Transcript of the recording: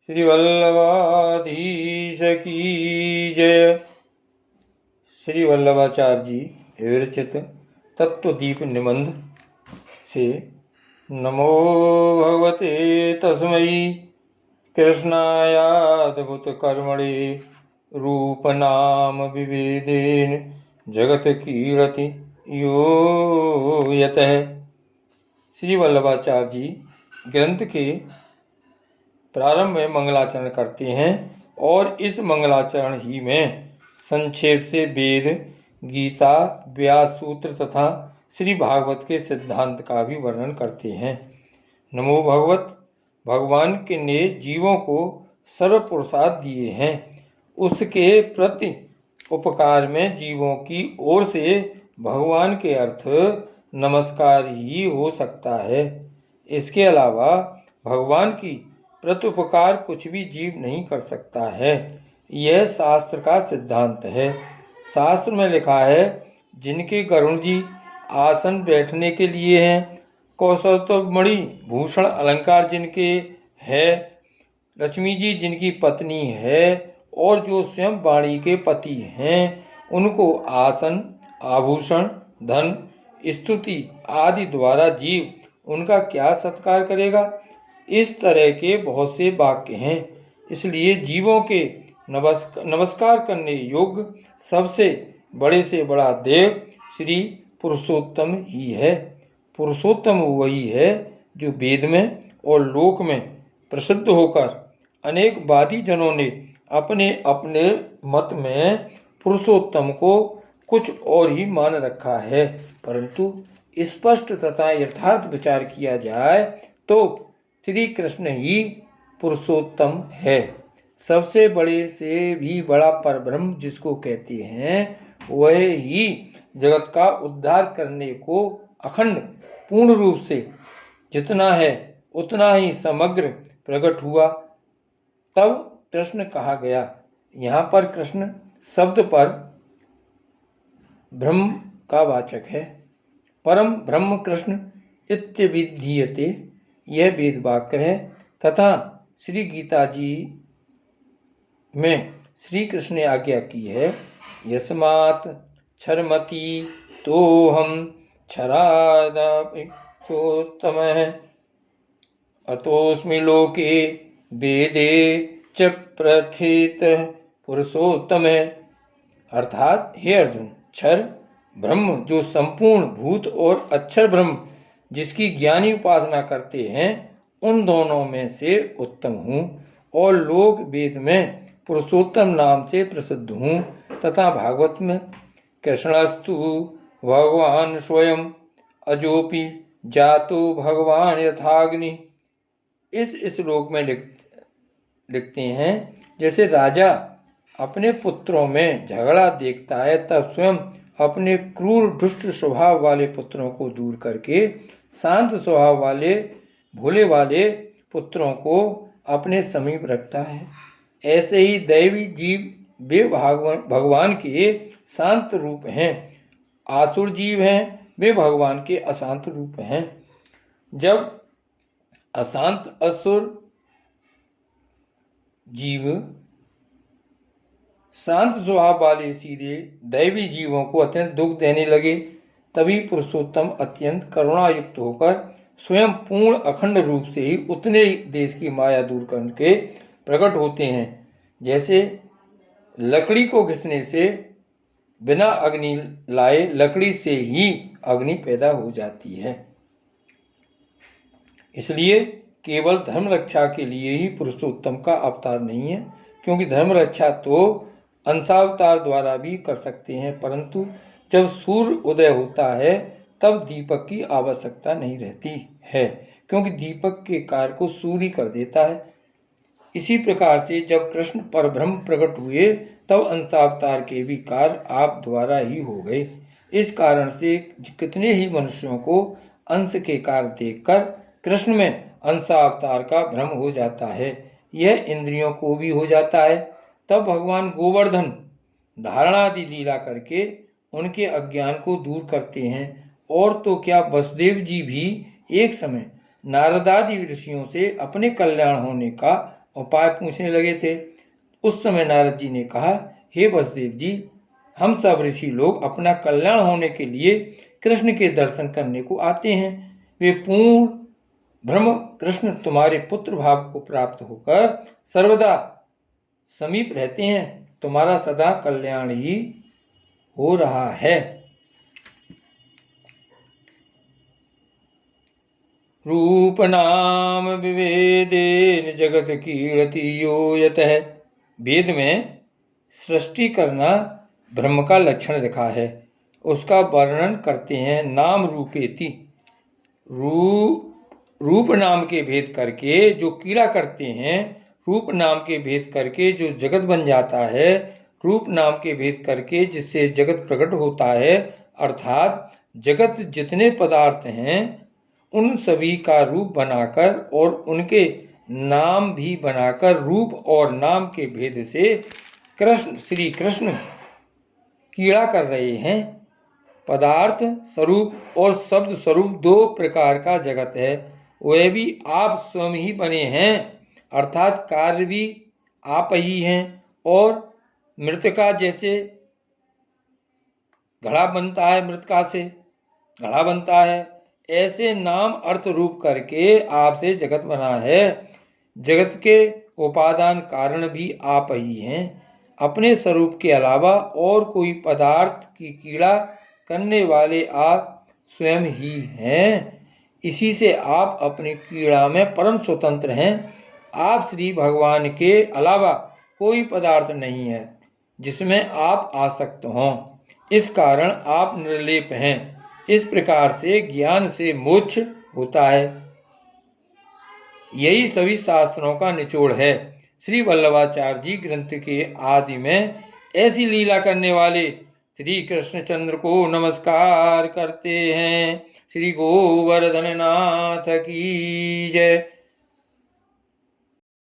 श्री वल्लभाधीश की जय। श्री वल्लभाचार्य जी विरचित तत्वदीप निबंध से नमो भगवते तस्मै कृष्णायाद्भुत कर्मणे रूप नाम विभेदेन जगत कीर्ति यो यतः। श्री वल्लभाचार्य जी ग्रंथ के प्रारंभ में मंगलाचरण करते हैं और इस मंगलाचरण ही में संक्षेप से वेद, गीता, व्यास सूत्र तथा श्री भागवत के सिद्धांत का भी वर्णन करते हैं। नमो भगवत, भगवान के ने जीवों को सर्व पुरुषार्थ दिए हैं। उसके प्रति उपकार में जीवों की ओर से भगवान के अर्थ नमस्कार ही हो सकता है। इसके अलावा भगवान की प्रत्युपकार कुछ भी जीव नहीं कर सकता है। यह शास्त्र का सिद्धांत है। शास्त्र में लिखा है, जिनके गरुण जी आसन बैठने के लिए हैं, कौशलमणि भूषण अलंकार जिनके है, लक्ष्मी जी जिनकी पत्नी है और जो स्वयं वाणी के पति हैं, उनको आसन, आभूषण, धन, स्तुति आदि द्वारा जीव उनका क्या सत्कार करेगा। इस तरह के बहुत से वाक्य हैं। इसलिए जीवों के नमस्कार करने योग्य सबसे बड़े से बड़ा देव श्री पुरुषोत्तम ही है। पुरुषोत्तम वही है जो वेद में और लोक में प्रसिद्ध होकर अनेक वादी जनों ने अपने अपने मत में पुरुषोत्तम को कुछ और ही मान रखा है। परंतु स्पष्ट तथा यथार्थ विचार किया जाए तो श्री कृष्ण ही पुरुषोत्तम है। सबसे बड़े से भी बड़ा परब्रह्म जिसको कहते हैं, वह ही जगत का उद्धार करने को अखंड पूर्ण रूप से जितना है उतना ही समग्र प्रकट हुआ, तब कृष्ण कहा गया। यहाँ पर कृष्ण शब्द पर ब्रह्म का वाचक है। परम ब्रह्म कृष्ण इत्यभिधीयते, यह वेद वाक्य है। तथा श्री गीता जी में श्री कृष्ण ने आज्ञा की है, यस्मात् क्षरमति तो हम क्षरादापिचोत्तमः अतोऽस्मि लोके वेदे च प्रथित पुरुषोत्तम। अर्थात हे अर्जुन, क्षर ब्रह्म जो संपूर्ण भूत और अक्षर ब्रह्म जिसकी ज्ञानी उपासना करते हैं, उन दोनों में से उत्तम हूँ और लोक वेद में पुरुषोत्तम नाम से प्रसिद्ध हूँ। तथा भागवत में कृष्णस्तु भगवान स्वयं अजोपि जातो भगवान यथाग्नि, इस श्लोक में लिखते हैं, जैसे राजा अपने पुत्रों में झगड़ा देखता है तब स्वयं अपने क्रूर दुष्ट स्वभाव वाले पुत्रों को दूर करके शांत स्वभाव वाले भोले वाले पुत्रों को अपने समीप रखता है, ऐसे ही दैवी जीव वे भगवान के शांत रूप हैं। आसुर जीव हैं, वे भगवान के अशांत रूप हैं। जब अशांत असुर जीव शांत स्वभाव वाले सीधे दैवी जीवों को अत्यंत दुख देने लगे, तभी पुरुषोत्तम अत्यंत करुणायुक्त होकर स्वयं पूर्ण अखंड रूप से ही उतने देश की माया दूर करके प्रकट होते हैं, जैसे लकड़ी को घिसने से बिना अग्नि लाए लकड़ी से ही अग्नि पैदा हो जाती है। इसलिए केवल धर्म रक्षा के लिए ही पुरुषोत्तम का अवतार नहीं है, क्योंकि धर्म रक्षा तो अंशावतार द्वारा भी कर सकते हैं, परंतु जब सूर्य उदय होता है तब दीपक की आवश्यकता नहीं रहती है, क्योंकि दीपक के कार्य को सूर्य कर देता है। इसी प्रकार से जब कृष्ण परब्रह्म प्रकट हुए तब अंशावतार के भी कार्य आप द्वारा ही हो गए। इस कारण से कितने ही मनुष्यों को अंश के कार्य देखकर कृष्ण में अंशावतार का भ्रम हो जाता है। यह इंद्रियों को भी हो जाता है। तब भगवान गोवर्धन धारणादि लीला करके उनके अज्ञान को दूर करते हैं। और तो क्या, वसुदेव जी भी एक समय नारदादि ऋषियों से अपने कल्याण होने का उपाय पूछने लगे थे। उस समय नारद जी ने कहा, हे वसुदेव जी, हम सब ऋषि लोग अपना कल्याण होने के लिए कृष्ण के दर्शन करने को आते हैं। वे पूर्ण ब्रह्म कृष्ण तुम्हारे पुत्र भाव को प्राप्त होकर सर्वदा समीप रहते हैं। तुम्हारा सदा कल्याण ही हो रहा है। रूप नाम विवेदेन जगत कीर्ति यो यतः। वेद में सृष्टि करना ब्रह्म का लक्षण लिखा है, उसका वर्णन करते हैं नाम रूपेति। रूप नाम के भेद करके जो कीड़ा करते हैं, रूप नाम के भेद करके जो जगत बन जाता है, रूप नाम के भेद करके जिससे जगत प्रकट होता है, अर्थात जगत जितने पदार्थ हैं उन सभी का रूप बनाकर और उनके नाम भी बनाकर रूप और नाम के भेद से श्री कृष्ण कीड़ा कर रहे हैं। पदार्थ स्वरूप और शब्द स्वरूप दो प्रकार का जगत है, वह भी आप स्वयं ही बने हैं, अर्थात कार्य भी आप ही हैं। और मृतिका जैसे घड़ा बनता है, मृतिका से घड़ा बनता है, ऐसे नाम अर्थ रूप करके आपसे जगत बना है। जगत के उपादान कारण भी आप ही हैं। अपने स्वरूप के अलावा और कोई पदार्थ की कीड़ा करने वाले आप स्वयं ही हैं। इसी से आप अपनी कीड़ा में परम स्वतंत्र हैं। आप श्री भगवान के अलावा कोई पदार्थ नहीं है जिसमें आप आसक्त हों। इस कारण आप निर्लेप हैं। इस प्रकार से ज्ञान से मोक्ष होता है। यही सभी शास्त्रों का निचोड़ है। श्री वल्लभाचार्य जी ग्रंथ के आदि में ऐसी लीला करने वाले श्री कृष्णचंद्र को नमस्कार करते हैं। श्री गोवर्धन नाथ की जय।